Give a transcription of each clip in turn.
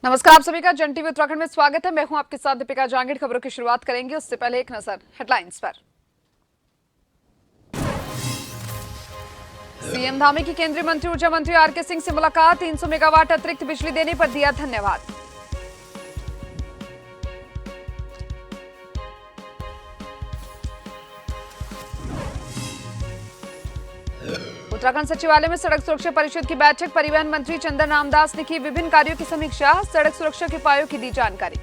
नमस्कार, आप सभी का जन टीवी उत्तराखंड में स्वागत है। मैं हूं आपके साथ दीपिका जांगिड़। खबरों की शुरुआत करेंगे, उससे पहले एक नजर हेडलाइंस पर। सीएम धामी की केंद्रीय मंत्री ऊर्जा मंत्री आरके सिंह से मुलाकात। 300 मेगावाट अतिरिक्त बिजली देने पर दिया धन्यवाद। उत्तराखंड सचिवालय में सड़क सुरक्षा परिषद की बैठक। परिवहन मंत्री चंदन रामदास ने की विभिन्न कार्यों की समीक्षा। सड़क सुरक्षा के उपायों की दी जानकारी।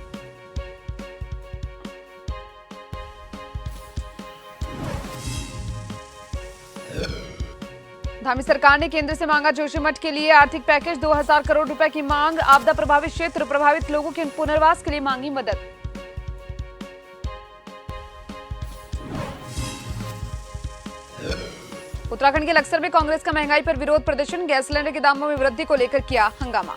धामी सरकार ने केंद्र से मांगा जोशीमठ के लिए आर्थिक पैकेज। 2000 करोड़ रुपए की मांग। आपदा प्रभावित क्षेत्र प्रभावित लोगों के पुनर्वास के लिए मांगी मदद। उत्तराखंड के लक्सर में कांग्रेस का महंगाई पर विरोध प्रदर्शन। गैस सिलेंडर के दामों में वृद्धि को लेकर किया हंगामा।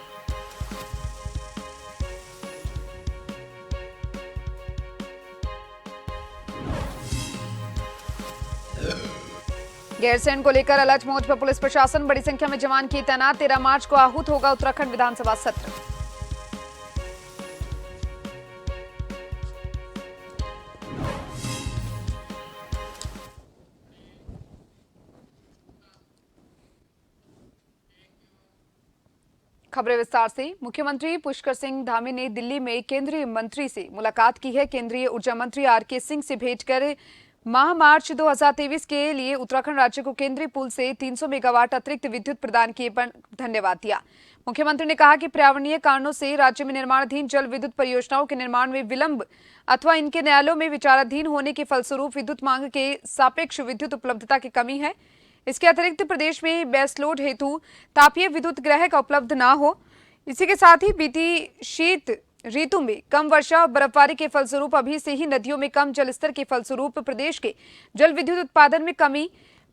गैरसैंण को लेकर अलर्ट मोड पर पुलिस प्रशासन। बड़ी संख्या में जवान किए तैनात। 13 मार्च को आहूत होगा उत्तराखंड विधानसभा सत्र। खबरें विस्तार से। मुख्यमंत्री पुष्कर सिंह धामी ने दिल्ली में केंद्रीय मंत्री से मुलाकात की है। केंद्रीय ऊर्जा मंत्री आरके सिंह से भेंट कर माह मार्च 2023 के लिए उत्तराखंड राज्य को केंद्रीय पूल से 300 मेगावाट अतिरिक्त विद्युत प्रदान किए पर धन्यवाद दिया। मुख्यमंत्री ने कहा कि पर्यावरणीय कारणों से राज्य में निर्माणाधीन जल विद्युत परियोजनाओं के निर्माण में विलंब अथवा इनके न्यायालयों में विचाराधीन होने के फलस्वरूप विद्युत मांग के सापेक्ष विद्युत उपलब्धता की कमी है। इसके अतिरिक्त प्रदेश में बेसलोड हेतु तापीय विद्युत ग्रह का उपलब्ध न हो। इसी के साथ ही बीती शीत ऋतु में कम वर्षा और बर्फबारी के फलस्वरूप अभी से ही नदियों में कम जलस्तर के फलस्वरूप प्रदेश के जल विद्युत उत्पादन में कमी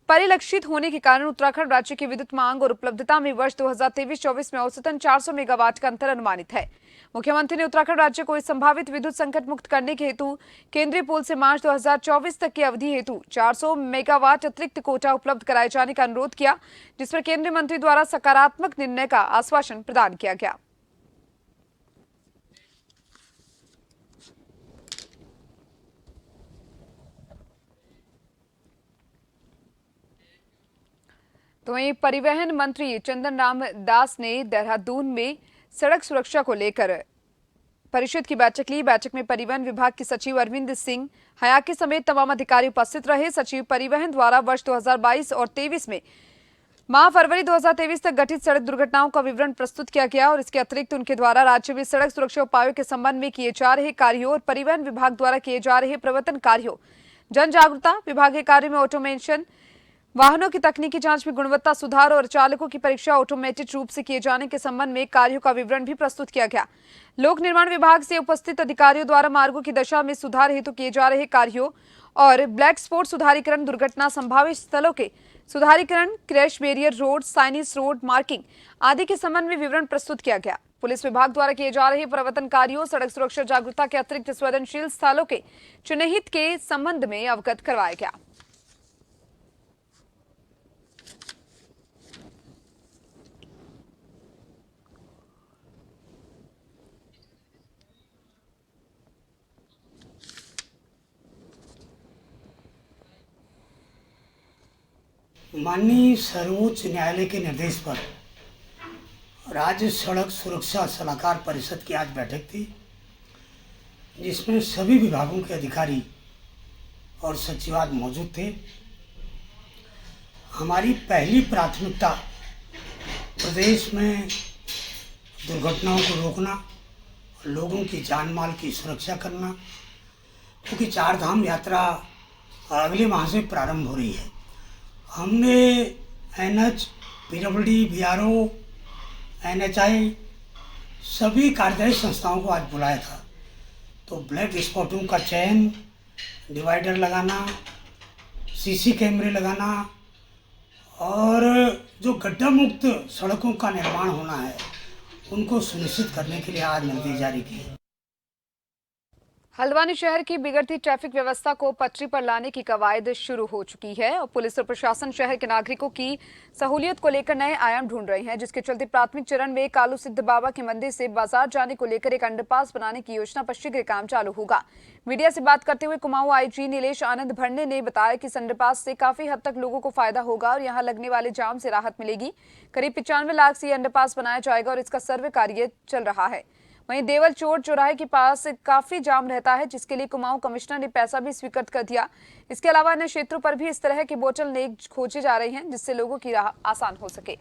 परिलक्षित होने के कारण उत्तराखंड राज्य की विद्युत मांग और उपलब्धता में वर्ष 2023-24 में औसतन 400 मेगावाट का अंतर अनुमानित है। मुख्यमंत्री ने उत्तराखंड राज्य को इस संभावित विद्युत संकट मुक्त करने के हेतु केंद्रीय पूल से मार्च 2024 तक की अवधि हेतु 400 मेगावाट अतिरिक्त कोटा उपलब्ध कराए जाने का अनुरोध किया, जिस पर केंद्रीय मंत्री द्वारा सकारात्मक निर्णय का आश्वासन प्रदान किया गया। तो वहीं परिवहन मंत्री चंदन रामदास ने देहरादून में सड़क सुरक्षा को लेकर परिषद की बैठक ली। बैठक में परिवहन विभाग के सचिव अरविंद सिंह हयाकी समेत तमाम अधिकारी उपस्थित रहे। सचिव परिवहन द्वारा वर्ष 2022 और 23 में माह फरवरी 2023 तक घटित सड़क दुर्घटनाओं का विवरण प्रस्तुत किया गया और इसके अतिरिक्त उनके द्वारा राज्य में सड़क सुरक्षा उपायों के संबंध में किए जा रहे कार्यों और परिवहन विभाग द्वारा किए जा रहे प्रवर्तन कार्यों, जन जागरूकता, विभागीय कार्यों में ऑटोमेशन, वाहनों की तकनीकी जांच में गुणवत्ता सुधार और चालकों की परीक्षा ऑटोमेटेड रूप से किए जाने के संबंध में कार्यों का विवरण भी प्रस्तुत किया गया। लोक निर्माण विभाग से उपस्थित अधिकारियों द्वारा मार्गों की दशा में सुधार हेतु किए जा रहे कार्यों और ब्लैक स्पॉट सुधारीकरण, दुर्घटना संभावित स्थलों के सुधारीकरण, crash barrier road, साइनिज road marking आदि के संबंध में विवरण प्रस्तुत किया गया। पुलिस विभाग द्वारा किए जा रहे प्रवर्तन कार्यों, सड़क सुरक्षा जागरूकता के अतिरिक्त संवेदनशील स्थलों के चिन्हित के संबंध में अवगत करवाया गया। माननीय सर्वोच्च न्यायालय के निर्देश पर राज्य सड़क सुरक्षा सलाहकार परिषद की आज बैठक थी, जिसमें सभी विभागों के अधिकारी और सचिवाद मौजूद थे। हमारी पहली प्राथमिकता प्रदेश में दुर्घटनाओं को रोकना, लोगों की जान माल की सुरक्षा करना, क्योंकि चार धाम यात्रा अगले माह से प्रारंभ हो रही है। हमने एनएच, पीडब्ल्यूडी, बीआरओ, एनएचआई सभी कार्यदायी संस्थाओं को आज बुलाया था। तो ब्लैक स्पॉटों का चयन, डिवाइडर लगाना, सीसी कैमरे लगाना और जो गड्ढा मुक्त सड़कों का निर्माण होना है उनको सुनिश्चित करने के लिए आज निर्देश जारी किए। हल्द्वानी शहर की बिगड़ती ट्रैफिक व्यवस्था को पटरी पर लाने की कवायद शुरू हो चुकी है और पुलिस और प्रशासन शहर के नागरिकों की सहूलियत को लेकर नए आयाम ढूंढ रहे हैं, जिसके चलते प्राथमिक चरण में कालू सिद्ध बाबा के मंदिर से बाजार जाने को लेकर एक अंडरपास बनाने की योजना पर शीघ्र काम चालू होगा। मीडिया से बात करते हुए कुमाऊं आईजी नीलेश आनंद भरने ने बताया कि इस अंडरपास से काफी हद तक लोगों को फायदा होगा और यहां लगने वाले जाम से राहत मिलेगी। करीब 95 लाख से ये अंडरपास बनाया जाएगा और इसका सर्वे कार्य चल रहा है। वहीं देवल चोर चौराहे के पास काफी जाम रहता है, जिसके लिए कुमाऊं कमिश्नर ने पैसा भी स्वीकृत कर दिया। इसके अलावा अन्य क्षेत्रों पर भी इस तरह के बोतल नेक खोजे जा रहे हैं, जिससे लोगों की राह आसान हो सके।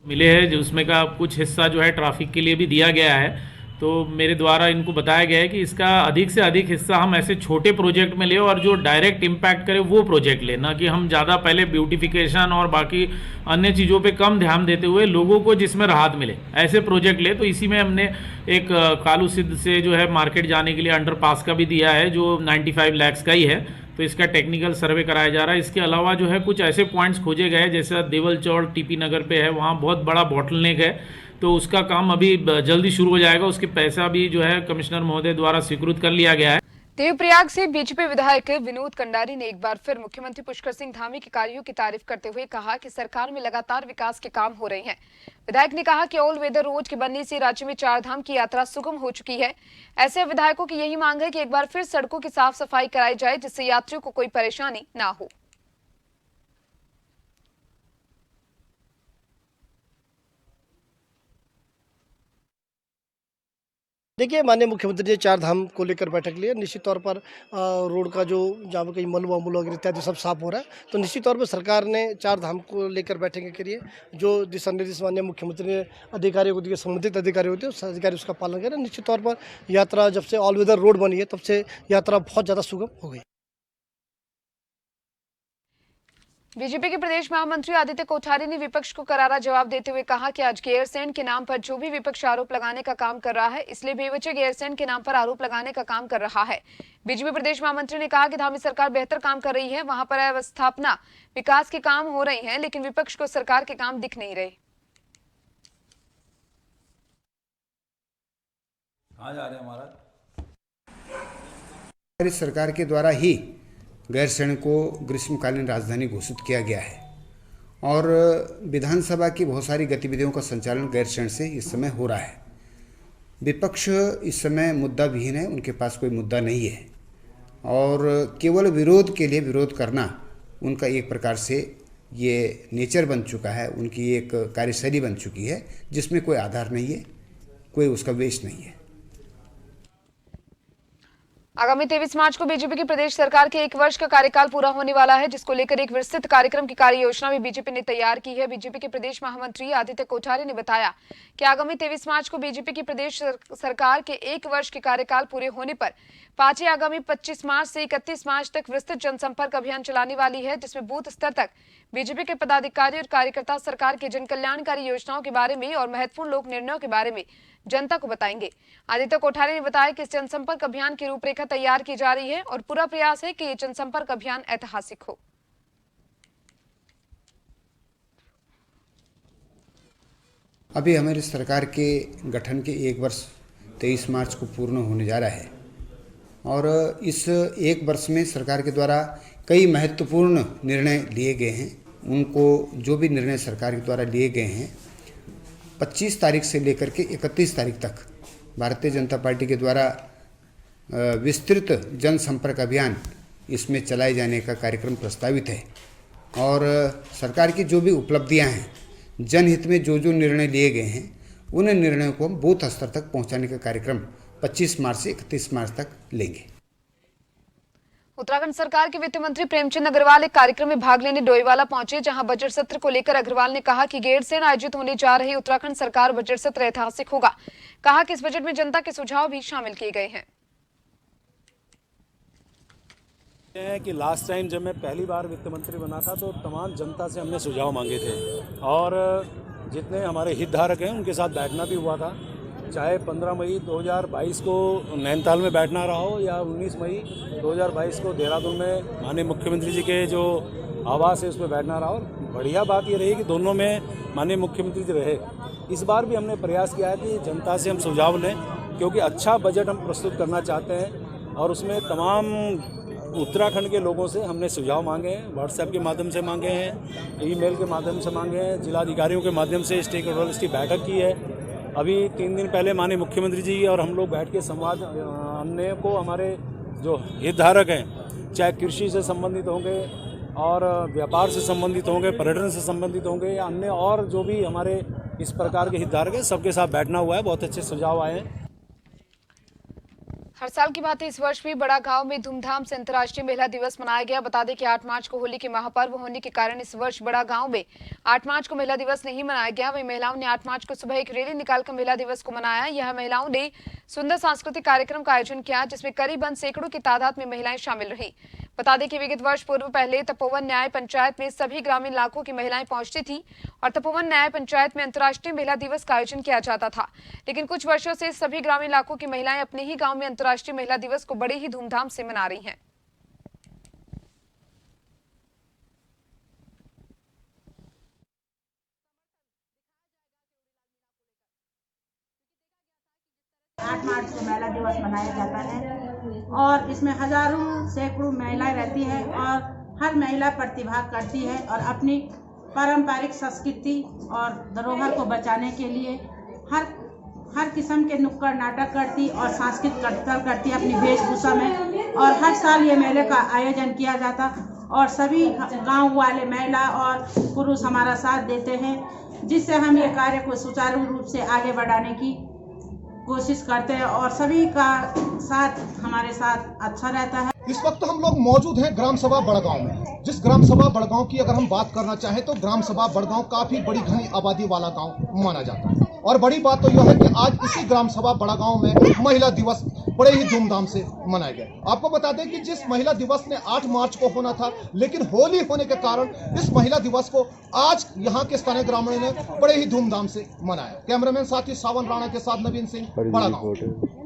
मिले हैं जो उसमें का कुछ हिस्सा जो है ट्रैफिक के लिए भी दिया गया है, तो मेरे द्वारा इनको बताया गया है कि इसका अधिक से अधिक हिस्सा हम ऐसे छोटे प्रोजेक्ट में ले और जो डायरेक्ट इम्पैक्ट करे वो प्रोजेक्ट ले, ना कि हम ज़्यादा पहले ब्यूटिफिकेशन और बाकी अन्य चीज़ों पे कम ध्यान देते हुए लोगों को जिसमें राहत मिले ऐसे प्रोजेक्ट ले। तो इसी में हमने एक कालू सिद्ध से जो है मार्केट जाने के लिए अंडरपास का भी दिया है जो 95 लाख का ही है, तो इसका टेक्निकल सर्वे कराया जा रहा है। इसके अलावा जो है कुछ ऐसे पॉइंट्स खोजे गए जैसे देवल चौड़ टीपी नगर पे है, वहाँ बहुत बड़ा बॉटलनेक है, तो उसका काम अभी जल्दी शुरू हो जाएगा। उसके पैसा भी जो है कमिश्नर महोदय द्वारा स्वीकृत कर लिया गया है। देवप्रयाग से बीजेपी विधायक विनोद कंडारी ने एक बार फिर मुख्यमंत्री पुष्कर सिंह धामी के कार्यों की तारीफ करते हुए कहा कि सरकार में लगातार विकास के काम हो रहे हैं। विधायक ने कहा कि ऑल वेदर रोड के बनने से राज्य में चार धाम की यात्रा सुगम हो चुकी है। ऐसे विधायकों की यही मांग है कि एक बार फिर सड़कों की साफ सफाई कराई जाए, जिससे यात्रियों को कोई परेशानी ना हो। देखिए, माननीय मुख्यमंत्री जी चार धाम को लेकर बैठक ली है। निश्चित तौर पर रोड का जो जहाँ पे कहीं मलबा वगैरह इत्यादि सब साफ हो रहा है, तो निश्चित तौर पर सरकार ने चार धाम को लेकर बैठक के लिए जो दिशा निर्देश माननीय मुख्यमंत्री ने अधिकारियों को दिए, संबंधित अधिकारी होते हैं उस अधिकारी उसका पालन करें। निश्चित तौर पर यात्रा जब से ऑल वेदर रोड बनी है तब से यात्रा बहुत ज़्यादा सुगम हो गई। बीजेपी के प्रदेश महामंत्री आदित्य कोठारी ने विपक्ष को करारा जवाब देते हुए कहा कि आज गैरसैंण के नाम पर जो भी विपक्ष आरोप लगाने का काम कर रहा है, इसलिए बेवजह गैरसैंण के नाम पर आरोप लगाने का काम कर रहा है। बीजेपी प्रदेश महामंत्री ने कहा कि धामी सरकार बेहतर काम कर रही है, वहां पर अवस्थापना विकास के काम हो रहे हैं, लेकिन विपक्ष को सरकार के काम दिख नहीं रहे। कहाँ जा रहे हैं महाराज? सरकार के द्वारा ही गैरसैंण को ग्रीष्मकालीन राजधानी घोषित किया गया है और विधानसभा की बहुत सारी गतिविधियों का संचालन गैरसैंण से इस समय हो रहा है। विपक्ष इस समय मुद्दा विहीन है, उनके पास कोई मुद्दा नहीं है और केवल विरोध के लिए विरोध करना उनका एक प्रकार से ये नेचर बन चुका है, उनकी एक कार्यशैली बन चुकी है जिसमें कोई आधार नहीं है, कोई उसका वेश नहीं है। आगामी 23 मार्च को बीजेपी की प्रदेश सरकार के 1 वर्ष का कार्यकाल पूरा होने वाला है, जिसको लेकर एक विस्तृत कार्यक्रम की कार्य योजना भी बीजेपी ने तैयार की है। बीजेपी के प्रदेश महामंत्री आदित्य कोठारी ने बताया कि आगामी 23 मार्च को बीजेपी की प्रदेश सरकार के 1 वर्ष के कार्यकाल पूरे होने पर पार्टी आगामी 25 मार्च से 31 मार्च तक विस्तृत जनसंपर्क अभियान चलाने वाली है, जिसमें बूथ स्तर तक बीजेपी के पदाधिकारी और कार्यकर्ता सरकार के जन कल्याणकारी योजनाओं के बारे में और महत्वपूर्ण लोक निर्णयों के बारे में जनता को बताएंगे। आदित्य कोठारी ने बताया कि इस जनसंपर्क अभियान की रूपरेखा तैयार की जा रही है और पूरा प्रयास है कि ये जनसंपर्क अभियान ऐतिहासिक हो। अभी हमारी सरकार के गठन के 1 वर्ष 23 मार्च को पूर्ण होने जा रहा है और इस 1 वर्ष में सरकार के द्वारा कई महत्वपूर्ण निर्णय लिए गए हैं। उनको जो भी निर्णय सरकार के द्वारा लिए गए हैं 25 तारीख से लेकर के 31 तारीख तक भारतीय जनता पार्टी के द्वारा विस्तृत जनसंपर्क अभियान इसमें चलाए जाने का कार्यक्रम प्रस्तावित है और सरकार की जो भी उपलब्धियां हैं, जनहित में जो जो निर्णय लिए गए हैं, उन निर्णयों को हम बूथ स्तर तक पहुंचाने का कार्यक्रम 25 मार्च से 31 मार्च तक लेंगे। उत्तराखंड सरकार के वित्त मंत्री प्रेमचंद अग्रवाल एक कार्यक्रम में भाग लेने डोईवाला पहुंचे, जहां बजट सत्र को लेकर अग्रवाल ने कहा कि गैरसैंण आयोजित होने जा रही उत्तराखंड सरकार बजट सत्र ऐतिहासिक होगा। कहा कि इस बजट में जनता के सुझाव भी शामिल किए गए हैं। कि लास्ट टाइम जब मैं पहली बार वित्त मंत्री बना था तो तमाम जनता से हमने सुझाव मांगे थे और जितने हमारे हितधारक हैं उनके साथ बैठना भी हुआ था, चाहे 15 मई 2022 को नैनीताल में बैठना रहा हो या 19 मई 2022 को देहरादून में माननीय मुख्यमंत्री जी के जो आवास है उसमें बैठना रहा हो। बढ़िया बात ये रही कि दोनों में माननीय मुख्यमंत्री जी रहे इस बार भी हमने प्रयास किया है कि जनता से हम सुझाव लें, क्योंकि अच्छा बजट हम प्रस्तुत करना चाहते हैं और उसमें तमाम उत्तराखंड के लोगों से हमने सुझाव मांगे हैं। व्हाट्सएप के माध्यम से मांगे हैं, ईमेल के माध्यम से मांगे हैं, जिलाधिकारियों के माध्यम से स्टेक होल्डर्स की बैठक की है। अभी 3 दिन पहले माननीय मुख्यमंत्री जी और हम लोग बैठ के संवाद अन्य को हमारे जो हितधारक हैं, चाहे कृषि से संबंधित होंगे और व्यापार से संबंधित होंगे, पर्यटन से संबंधित होंगे या अन्य और जो भी हमारे इस प्रकार के हितधारक हैं, सबके साथ बैठना हुआ है। बहुत अच्छे सुझाव आए हैं। हर साल की भांति इस वर्ष भी बड़ा गांव में धूमधाम से अंतर्राष्ट्रीय महिला दिवस मनाया गया। बता दें कि 8 मार्च को होली के महापर्व होने के कारण इस वर्ष बड़ा गांव में 8 मार्च को महिला दिवस नहीं मनाया गया। वहीं महिलाओं ने 8 मार्च को सुबह एक रैली निकालकर महिला दिवस को मनाया। यह महिलाओं ने सुंदर सांस्कृतिक कार्यक्रम का आयोजन किया, जिसमें करीबन सैकड़ों की तादाद में महिलाएं शामिल रही। बता दें कि विगत वर्ष पूर्व पहले तपोवन न्याय पंचायत में सभी ग्रामीण इलाकों की महिलाएं पहुंचती थी और तपोवन न्याय पंचायत में अंतर्राष्ट्रीय महिला दिवस का आयोजन किया जाता था। लेकिन कुछ वर्षों से सभी ग्रामीण इलाकों की महिलाएं अपने ही गांव में अंतर्राष्ट्रीय महिला दिवस को बड़े ही धूमधाम से मना रही हैं। आठ मार्च को महिला दिवस मनाया जाता है और इसमें हजारों सैकड़ों महिलाएं रहती हैं और हर महिला प्रतिभाग करती है और अपनी पारंपरिक संस्कृति और धरोहर को बचाने के लिए हर किस्म के नुक्कड़ नाटक करती और सांस्कृतिक कार्यक्रम करती अपनी वेशभूषा में। और हर साल ये मेले का आयोजन किया जाता और सभी गांव वाले महिला और पुरुष हमारा साथ देते हैं, जिससे हम ये कार्य को सुचारू रूप से आगे बढ़ाने की कोशिश करते हैं और सभी का साथ हमारे साथ अच्छा रहता है। इस वक्त हम लोग मौजूद हैं ग्राम सभा बड़गांव में। जिस ग्राम सभा बड़गांव की अगर हम बात करना चाहें तो ग्राम सभा बड़गांव काफी बड़ी घनी आबादी वाला गांव माना जाता है और बड़ी बात तो यह है कि आज इसी ग्राम सभा बड़गांव में महिला दिवस बड़े ही धूमधाम से मनाया गया। आपको बता दें कि जिस महिला दिवस ने 8 मार्च को होना था, लेकिन होली होने के कारण इस महिला दिवस को आज यहाँ के स्थानीय ग्रामीणों ने बड़े ही धूमधाम से मनाया। कैमरामैन साथी सावन राणा के साथ नवीन सिंह, बड़गांव।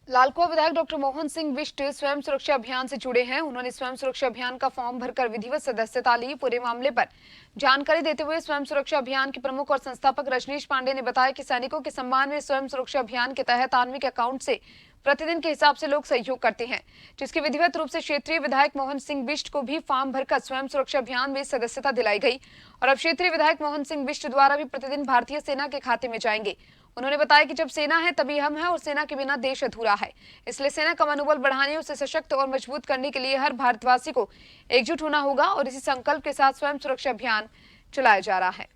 लालकुआ विधायक डॉक्टर मोहन सिंह बिष्ट स्वयं सुरक्षा अभियान से जुड़े हैं। उन्होंने स्वयं सुरक्षा अभियान का फॉर्म भरकर विधिवत सदस्यता ली। पूरे मामले पर जानकारी देते हुए स्वयं सुरक्षा अभियान के प्रमुख और संस्थापक रजनीश पांडे ने बताया कि सैनिकों के सम्मान में स्वयं सुरक्षा अभियान के तहत आन्विक अकाउंट से प्रतिदिन के हिसाब से लोग सहयोग करते हैं, जिसकी विधिवत रूप से क्षेत्रीय विधायक मोहन सिंह बिष्ट को भी फॉर्म भरकर स्वयं सुरक्षा अभियान में सदस्यता दिलाई गई और अब क्षेत्रीय विधायक मोहन सिंह बिष्ट द्वारा भी प्रतिदिन भारतीय सेना के खाते में जाएंगे। उन्होंने बताया कि जब सेना है तभी हम हैं और सेना के बिना देश अधूरा है, इसलिए सेना का मनोबल बढ़ाने, उसे सशक्त और मजबूत करने के लिए हर भारतवासी को एकजुट होना होगा और इसी संकल्प के साथ स्वयं सुरक्षा अभियान चलाया जा रहा है।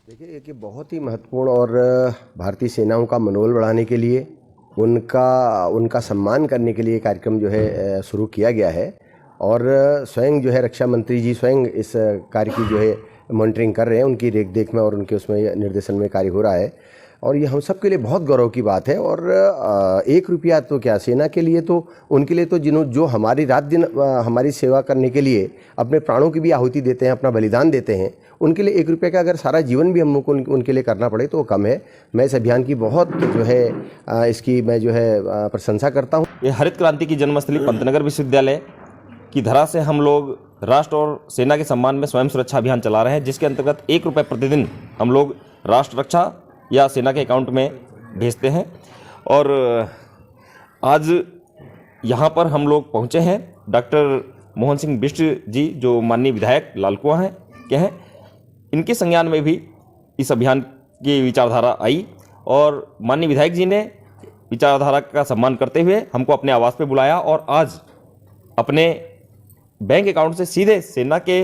देखिए कि बहुत ही महत्वपूर्ण और भारतीय सेनाओं का मनोबल बढ़ाने के लिए, उनका सम्मान करने के लिए कार्यक्रम जो है शुरू किया गया है और स्वयं जो है रक्षा मंत्री जी स्वयं इस कार्य की जो है मॉनिटरिंग कर रहे हैं। उनकी रेख में और उनके उसमें निर्देशन में कार्य हो रहा है और ये हम सब के लिए बहुत गौरव की बात है। और 1 रुपया तो क्या, सेना के लिए तो, उनके लिए तो जो हमारी रात दिन हमारी सेवा करने के लिए अपने प्राणों की भी आहुति देते हैं, अपना बलिदान देते हैं, उनके लिए 1 रुपये का अगर सारा जीवन भी हम को उनके लिए करना पड़े तो वो कम है। मैं इस अभियान की बहुत जो है इसकी मैं जो है प्रशंसा करता हूँ। ये हरित क्रांति की जन्मस्थली पंतनगर विश्वविद्यालय की धरा से हम लोग राष्ट्र और सेना के सम्मान में स्वयं सुरक्षा अभियान चला रहे हैं, जिसके अंतर्गत 1 रुपये प्रतिदिन हम लोग राष्ट्र रक्षा या सेना के अकाउंट में भेजते हैं। और आज यहाँ पर हम लोग पहुँचे हैं डॉक्टर मोहन सिंह बिष्ट जी, जो माननीय विधायक लालकुआ हैं, इनके संज्ञान में भी इस अभियान की विचारधारा आई और माननीय विधायक जी ने विचारधारा का सम्मान करते हुए हमको अपने आवास पे बुलाया और आज अपने बैंक अकाउंट से सीधे सेना के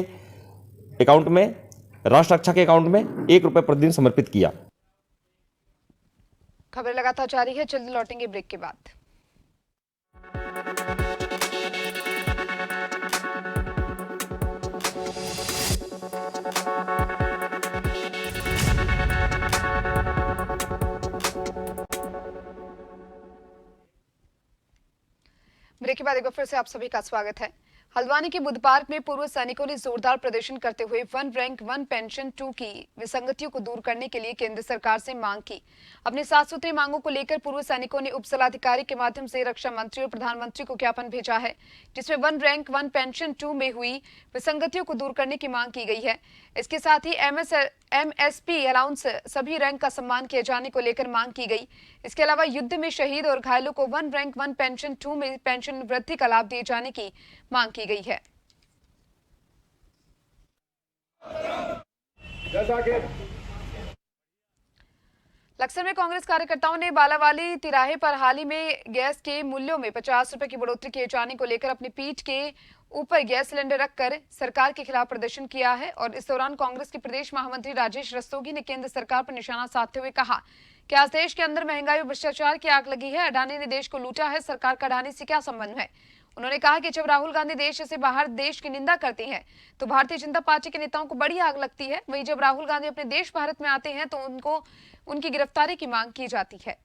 अकाउंट में, राष्ट्र रक्षा के अकाउंट में 1 रुपये प्रतिदिन समर्पित किया। खबरें लगातार जारी है, जल्द लौटेंगे ब्रेक के बाद। ब्रेक के बाद एक बार फिर से आप सभी का स्वागत है। हल्द्वानी के बुद्ध पार्क में पूर्व सैनिकों ने जोरदार प्रदर्शन करते हुए वन रैंक वन पेंशन 2 की विसंगतियों को दूर करने के लिए केंद्र सरकार से मांग की। अपनी 7 सूत्रीय मांगों को लेकर पूर्व सैनिकों ने उपजिलाधिकारी के माध्यम से रक्षा मंत्री और प्रधानमंत्री को ज्ञापन भेजा है, जिसमें वन रैंक वन पेंशन 2 में हुई विसंगतियों को दूर करने की मांग की गई है। इसके साथ ही MSP अलाउंस सभी रैंक का सम्मान किए जाने को लेकर मांग की गई। इसके अलावा युद्ध में शहीद और घायलों को वन रैंक वन पेंशन 2 में पेंशन वृद्धि का लाभ दिए जाने की मांग की गई है। लक्सर में कांग्रेस कार्यकर्ताओं ने बालावाली तिराहे पर हाल ही में गैस के मूल्यों में 50 रुपए की बढ़ोतरी किए जाने को लेकर अपनी पीठ के ऊपर गैस सिलेंडर रखकर सरकार के खिलाफ प्रदर्शन किया है। और इस दौरान कांग्रेस के प्रदेश महामंत्री राजेश रस्तोगी ने केंद्र सरकार पर निशाना साधते हुए कहा कि आज देश के अंदर महंगाई और भ्रष्टाचार की आग लगी है। अडानी ने देश को लूटा है, सरकार का अडानी से क्या संबंध है। उन्होंने कहा कि जब राहुल गांधी देश से बाहर देश की निंदा करते हैं तो भारतीय जनता पार्टी के नेताओं को बड़ी आग लगती है, वहीं जब राहुल गांधी अपने देश भारत में आते हैं तो उनकी गिरफ्तारी की मांग की जाती है।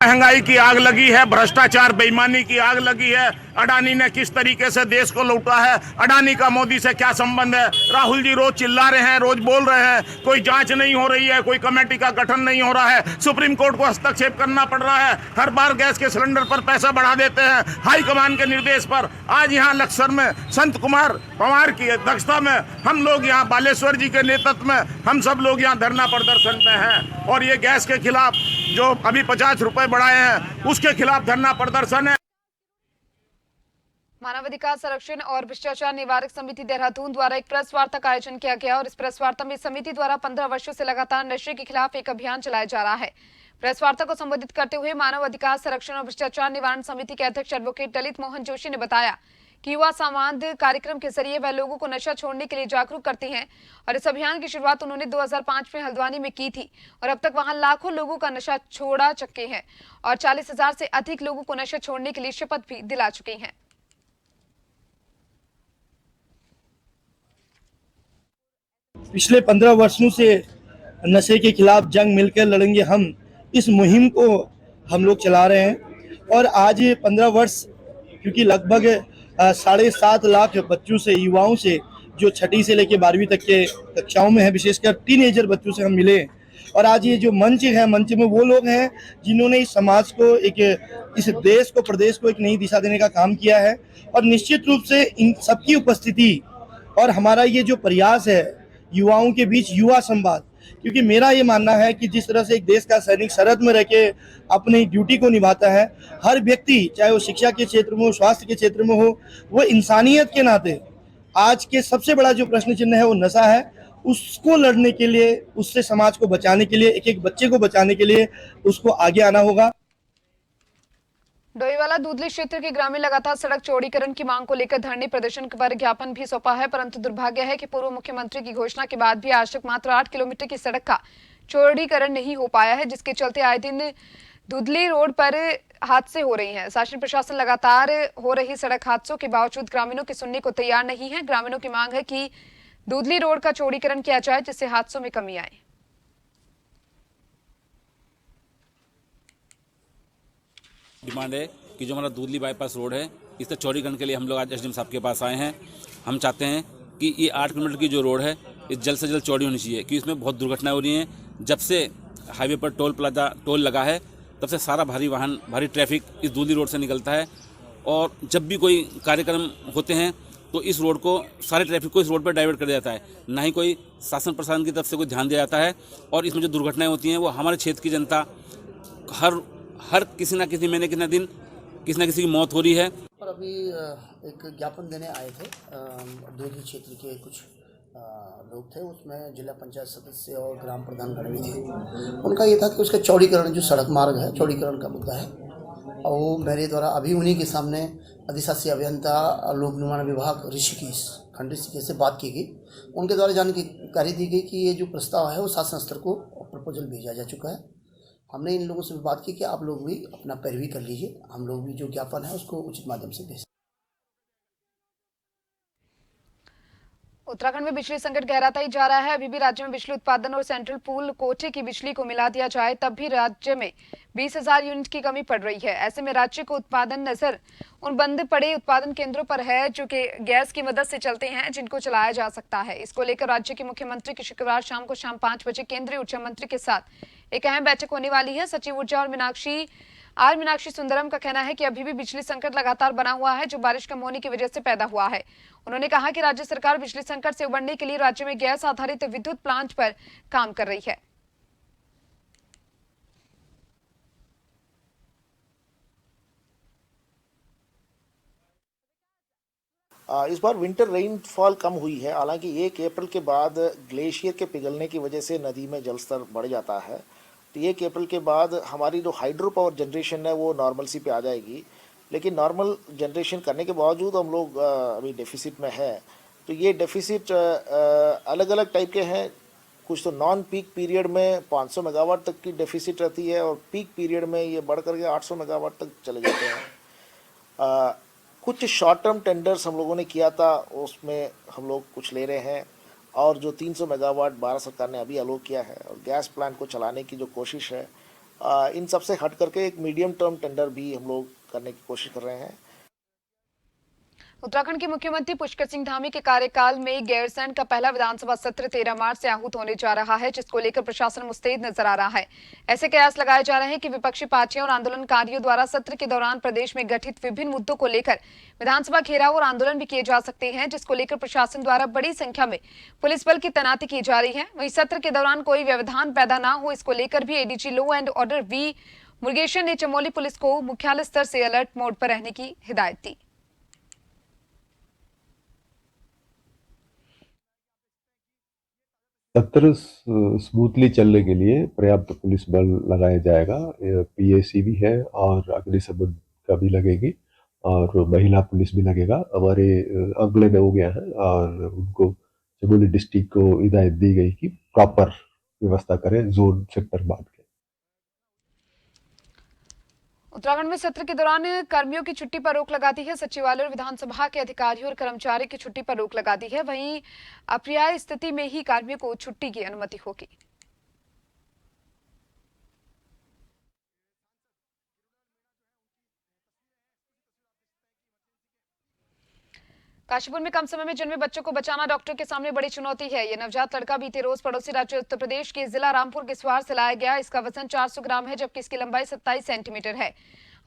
महंगाई की आग लगी है, भ्रष्टाचार बेईमानी की आग लगी है। अडानी ने किस तरीके से देश को लूटा है, अडानी का मोदी से क्या संबंध है। राहुल जी रोज चिल्ला रहे हैं, रोज बोल रहे हैं, कोई जांच नहीं हो रही है, कोई कमेटी का गठन नहीं हो रहा है, सुप्रीम कोर्ट को हस्तक्षेप करना पड़ रहा है, हर बार गैस के सिलेंडर पर पैसा बढ़ा देते हैं हाईकमान के निर्देश पर। आज यहाँ लक्सर में संत कुमार पवार की अध्यक्षता में हम लोग यहाँ बालेश्वर जी के नेतृत्व में हम सब लोग यहाँ धरना प्रदर्शन में हैं और ये गैस के खिलाफ जो अभी 50 रुपए बढ़ाए हैं उसके खिलाफ धरना प्रदर्शन है। मानवाधिकार संरक्षण और भ्रष्टाचार निवारक समिति देहरादून द्वारा एक प्रेस वार्ता का आयोजन किया गया और इस प्रेस वार्ता में समिति द्वारा 15 वर्षों से लगातार नशे के खिलाफ एक अभियान चलाया जा रहा है। प्रेस वार्ता को संबोधित करते हुए मानव अधिकार संरक्षण और भ्रष्टाचार निवारण समिति के अध्यक्ष एडवोकेट ललित मोहन जोशी ने बताया कि युवा संवाद कार्यक्रम के जरिए वह लोगों को नशा छोड़ने के लिए जागरूक करते हैं और इस अभियान की शुरुआत उन्होंने 2005 में हल्द्वानी में की थी और अब तक वहां लाखों लोगों का नशा छोड़ा चुके हैं और 40,000 से अधिक लोगों को नशा छोड़ने के लिए शपथ भी दिला चुके हैं। पिछले 15 वर्षों से नशे के खिलाफ जंग मिलकर लड़ेंगे हम, इस मुहिम को हम लोग चला रहे हैं और आज ये 15 वर्ष क्योंकि लगभग 7.5 लाख बच्चों से, युवाओं से जो 6ठी से लेकर 12वीं तक के कक्षाओं में है, विशेषकर टीनेजर बच्चों से हम मिले और आज ये जो मंच है, मंच में वो लोग हैं जिन्होंने इस समाज को, इस देश को, प्रदेश को एक नई दिशा देने का काम किया है और निश्चित रूप से इन सबकी उपस्थिति और हमारा ये जो प्रयास है युवाओं के बीच युवा संवाद, क्योंकि मेरा ये मानना है कि जिस तरह से एक देश का सैनिक सरहद में रह के अपनी ड्यूटी को निभाता है, हर व्यक्ति चाहे वो शिक्षा के क्षेत्र में हो, स्वास्थ्य के क्षेत्र में हो, वो इंसानियत के नाते आज के सबसे बड़ा जो प्रश्न चिन्ह है वो नशा है, उसको लड़ने के लिए, उससे समाज को बचाने के लिए, एक एक बच्चे को बचाने के लिए उसको आगे आना होगा। डोईवाला दूधली क्षेत्र के ग्रामीण लगातार सड़क चौड़ीकरण की मांग को लेकर धरने प्रदर्शन पर ज्ञापन भी सौंपा है, परंतु दुर्भाग्य है कि पूर्व मुख्यमंत्री की घोषणा के बाद भी आज तक मात्र 8 किलोमीटर की सड़क का चौड़ीकरण नहीं हो पाया है, जिसके चलते आए दिन दूधली रोड पर हादसे हो रही हैं। शासन प्रशासन लगातार हो रही सड़क हादसों के बावजूद ग्रामीणों की सुनने को तैयार नहीं है। ग्रामीणों की मांग है कि दूधली रोड का चौड़ीकरण किया जाए जिससे हादसों में कमी आए। डिमांड है कि जो हमारा दूधली बाईपास रोड है इसका चौड़ीकरण के लिए हम लोग आज एसडीएम साहब के पास आए हैं। हम चाहते हैं कि ये 8 किलोमीटर की जो रोड है ये जल्द से जल्द चौड़ी होनी चाहिए, क्योंकि इसमें बहुत दुर्घटनाएं हो रही हैं। जब से हाईवे पर टोल लगा है तब से सारा भारी ट्रैफिक इस दूधली रोड से निकलता है और जब भी कोई कार्यक्रम होते हैं तो इस रोड को, सारे ट्रैफिक को इस रोड पर डाइवर्ट कर दिया जाता है, ना ही कोई शासन प्रशासन की तरफ से कोई ध्यान दिया जाता है और इसमें जो दुर्घटनाएं होती हैं वो हमारे क्षेत्र की जनता हर किसी ना किसी महीने कितना दिन किसी न किसी की मौत हो रही है। और अभी एक ज्ञापन देने आए थे दूधली क्षेत्र के कुछ लोग थे, उसमें जिला पंचायत सदस्य और ग्राम प्रधानगण भी थे। उनका ये था कि उसका चौड़ीकरण, जो सड़क मार्ग है, चौड़ीकरण का मुद्दा है और वो मेरे द्वारा अभी उन्हीं के सामने अधिशासी अभियंता लोक निर्माण विभाग खंड ऋषिकेश से बात की गई। उनके द्वारा जानकारी दी गई कि ये जो प्रस्ताव है वो शासन स्तर को प्रपोजल भेजा जा चुका है। हमने इन लोगों से भी बात की कि आप लोग भी अपना पैरवी कर लीजिए, हम लोग भी जो ज्ञापन है उसको उचित माध्यम से भेज। उत्तराखंड में बिजली संकट गहराता ही जा रहा है। अभी भी राज्य में बिजली उत्पादन और सेंट्रल पूल कोटे की बिजली को मिला दिया जाए तब भी राज्य में 20,000 यूनिट की कमी पड़ रही है। ऐसे में राज्य को उत्पादन नजर उन बंद पड़े उत्पादन केंद्रों पर है जो कि गैस की मदद से चलते हैं, जिनको चलाया जा सकता है। इसको लेकर राज्य के मुख्यमंत्री की शुक्रवार शाम को 5 बजे केंद्रीय ऊर्जा मंत्री के साथ एक अहम बैठक होने वाली है। सचिव ऊर्जा और मीनाक्षी सुंदरम का कहना है कि अभी भी बिजली संकट लगातार बना हुआ है, जो बारिश कम होने की वजह से पैदा हुआ है। उन्होंने कहा कि राज्य सरकार बिजली संकट से उबरने के लिए राज्य में गैस आधारित विद्युत प्लांट पर काम कर रही है। इस बार विंटर रेनफॉल कम हुई है। हालांकि 1 अप्रैल के बाद ग्लेशियर के पिघलने की वजह से नदी में जल स्तर बढ़ जाता है, तो 1 अप्रैल के बाद हमारी जो हाइड्रो पावर जनरेशन है वो नॉर्मल सी पे आ जाएगी। लेकिन नॉर्मल जनरेशन करने के बावजूद हम लोग अभी डेफिसिट में है। तो ये डेफिसिट अलग अलग टाइप के हैं। कुछ तो नॉन पीक पीरियड में 500 मेगावाट तक की डेफिसिट रहती है और पीक पीरियड में ये बढ़ करके 800 मेगावाट तक चले जाते हैं। कुछ शॉर्ट टर्म टेंडर्स हम लोगों ने किया था, उसमें हम लोग कुछ ले रहे हैं। और जो 300 मेगावाट भारत सरकार ने अभी अलॉट किया है और गैस प्लांट को चलाने की जो कोशिश है, इन सब से हट करके एक मीडियम टर्म टेंडर भी हम लोग करने की कोशिश कर रहे हैं। उत्तराखंड के मुख्यमंत्री पुष्कर सिंह धामी के कार्यकाल में गैरसैंण का पहला विधानसभा सत्र 13 मार्च से आहूत होने जा रहा है, जिसको लेकर प्रशासन मुस्तैद नजर आ रहा है। ऐसे कयास लगाए जा रहे हैं कि विपक्षी पार्टियों और आंदोलनकारियों द्वारा सत्र के दौरान प्रदेश में गठित विभिन्न मुद्दों को लेकर विधानसभा घेराव और आंदोलन भी किए जा सकते हैं, जिसको लेकर प्रशासन द्वारा बड़ी संख्या में पुलिस बल की तैनाती की जा रही है। वहीं सत्र के दौरान कोई व्यवधान पैदा न हो, इसको लेकर भी ADG law and order V Murugesan ने चमोली पुलिस को मुख्यालय स्तर से अलर्ट मोड पर रहने की हिदायत दी। सत्र स्मूथली चलने के लिए पर्याप्त पुलिस बल लगाया जाएगा। पीएसी भी है और अग्निशमन का भी लगेगी और महिला पुलिस भी लगेगा। हमारे अगले में हो गया है और उनको चमोली डिस्ट्रिक्ट को हिदायत दी गई कि प्रॉपर व्यवस्था करें जोन सेक्टर बांध के। उत्तराखंड में सत्र के दौरान कर्मियों की छुट्टी पर रोक लगा दी है। सचिवालय और विधानसभा के अधिकारियों और कर्मचारी की छुट्टी पर रोक लगा दी है। वहीं अप्रिय स्थिति में ही कर्मियों को छुट्टी की अनुमति होगी। काशीपुर में कम समय में जन्मे बच्चों को बचाना डॉक्टर के सामने बड़ी चुनौती है। यह नवजात लड़का बीते रोज पड़ोसी राज्य उत्तर प्रदेश के जिला रामपुर किसवार से लाया गया। इसका वजन 400 ग्राम है, जबकि इसकी लंबाई 27 सेंटीमीटर है।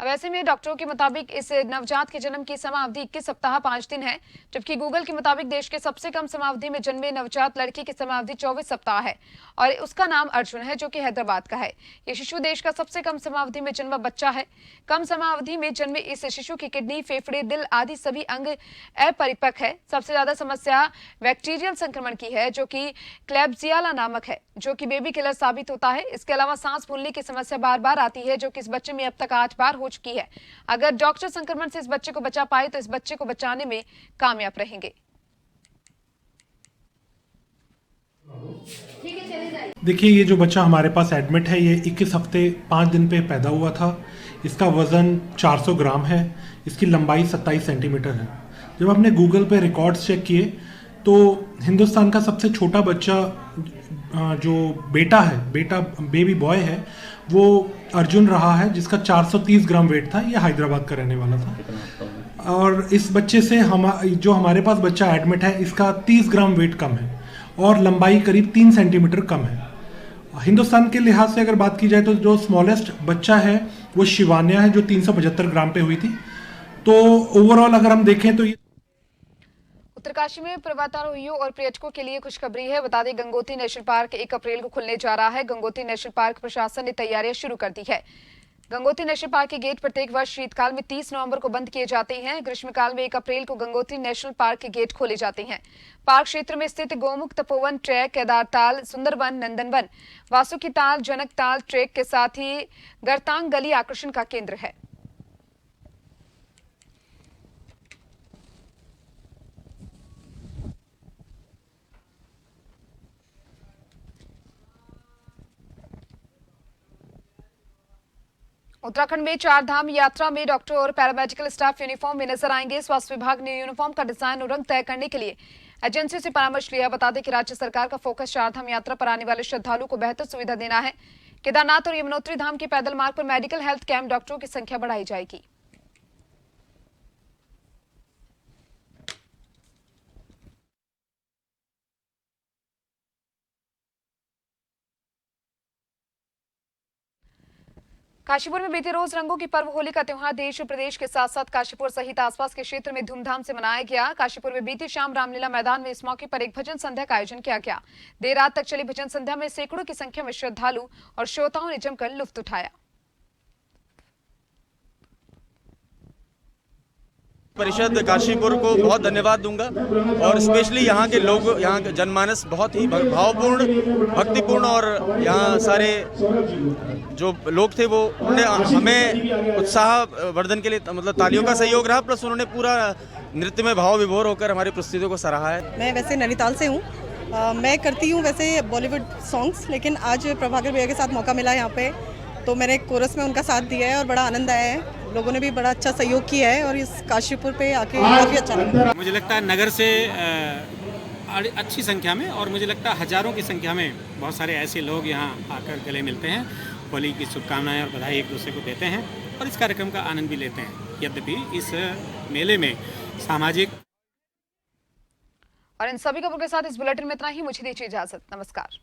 अब ऐसे में डॉक्टरों के मुताबिक इस नवजात के जन्म की समाअवधि 21 सप्ताह 5 दिन है, जबकि गूगल के मुताबिक देश के सबसे कम समाअवधि में जन्मे नवजात लड़की की समाअवधि 24 सप्ताह है और उसका नाम अर्जुन है, जो कि हैदराबाद का है। यह शिशु देश का सबसे कम समाअवधि में जन्मा बच्चा है। कम समाअवधि में जन्मे इस शिशु की किडनी, फेफड़े, दिल आदि सभी अंग अपरिपक्व है। सबसे ज्यादा समस्या बैक्टीरियल संक्रमण की है, जो कि क्लेब्सियाला नामक है, जो कि बेबी किलर साबित होता है। इसके अलावा सांस फूलने की समस्या बार बार आती है, जो कि इस बच्चे में अब तक 8 बार हो चुकी है। अगर डॉक्टर संक्रमण से इस बच्चे को बचा पाए तो इस बच्चे को बचाने में कामयाब रहेंगे। देखिए, ये जो बच्चा हमारे पास एडमिट है, ये 21 हफ्ते 5 दिन पे पैदा हुआ था। इसका वजन 400 ग्राम है। इसकी लंबाई 27 सेंटीमीटर है। जब हमने गूगल पे रिकॉर्ड्स चेक किए तो हिंदुस्तान का सबसे छोटा बच्चा जो बेटा बेबी बॉय है, वो अर्जुन रहा है, जिसका 430 ग्राम वेट था। ये हैदराबाद का रहने वाला था। और इस बच्चे से जो हमारे पास बच्चा एडमिट है, इसका 30 ग्राम वेट कम है और लंबाई करीब 3 सेंटीमीटर कम है। हिंदुस्तान के लिहाज से अगर बात की जाए तो जो स्मॉलेस्ट बच्चा है वो शिवान्या है, जो 375 ग्राम पे हुई थी। तो ओवरऑल अगर हम देखें तो ये उत्तरकाशी में पर्वतारोहियों और पर्यटकों के लिए खुशखबरी है। बता दें, गंगोत्री नेशनल पार्क 1 अप्रैल को खुलने जा रहा है। गंगोत्री नेशनल पार्क प्रशासन ने तैयारियां शुरू कर दी है। गंगोत्री नेशनल पार्क के गेट प्रत्येक वर्ष शीतकाल में 30 नवंबर को बंद किए जाते हैं। ग्रीष्मकाल में 1 अप्रैल को गंगोत्री नेशनल पार्क के गेट खोले जाते हैं। पार्क क्षेत्र में स्थित गोमुख, तपोवन ट्रैक, केदारताल, सुंदरवन, नंदनवन, वासुकीताल, जनकताल ट्रैक के साथ ही गरतांग गली आकर्षण का केंद्र है। उत्तराखंड में 4 धाम यात्रा में डॉक्टर और पैरामेडिकल स्टाफ यूनिफॉर्म में नजर आएंगे। स्वास्थ्य विभाग ने यूनिफॉर्म का डिजाइन और रंग तय करने के लिए एजेंसी से परामर्श लिया। बता दें कि राज्य सरकार का फोकस चारधाम यात्रा पर आने वाले श्रद्धालुओं को बेहतर सुविधा देना है। केदारनाथ और यमुनोत्री धाम के पैदल मार्ग पर मेडिकल हेल्थ कैंप, डॉक्टरों की संख्या बढ़ाई जाएगी। काशीपुर में बीते रोज रंगों की पर्व होली का त्योहार देश और प्रदेश के साथ साथ काशीपुर सहित आसपास के क्षेत्र में धूमधाम से मनाया गया। काशीपुर में बीती शाम रामलीला मैदान में इस मौके पर एक भजन संध्या का आयोजन किया गया। देर रात तक चली भजन संध्या में सैकड़ों की संख्या में श्रद्धालु और श्रोताओं ने जमकर लुत्फ उठाया। परिषद काशीपुर को बहुत धन्यवाद दूंगा और स्पेशली यहाँ के लोग, यहाँ के जनमानस बहुत ही भावपूर्ण, भक्तिपूर्ण और यहाँ सारे जो लोग थे वो उन्होंने हमें उत्साह वर्धन के लिए मतलब तालियों का सहयोग रहा, प्लस उन्होंने पूरा नृत्य में भाव विभोर होकर हमारी प्रस्तुतियों को सराहा है। मैं वैसे नैनीताल से हूँ, मैं करती हूँ वैसे बॉलीवुड सॉन्ग्स, लेकिन आज प्रभाकर भैया के साथ मौका मिला यहाँ पे तो मैंने कोरस में उनका साथ दिया है और बड़ा आनंद आया है। लोगों ने भी बड़ा अच्छा सहयोग किया है और इस काशीपुर पे आके काफ़ी अच्छा लगा। मुझे लगता है नगर से अच्छी संख्या में और मुझे लगता है हजारों की संख्या में बहुत सारे ऐसे लोग यहाँ आकर गले मिलते हैं, होली की शुभकामनाएं और बधाई एक दूसरे को देते हैं और इस कार्यक्रम का आनंद भी लेते हैं। यद्यपि इस मेले में सामाजिक और इन सभी खबरों के साथ इस बुलेटिन में इतना ही। मुझे दीजिए इजाजत। नमस्कार।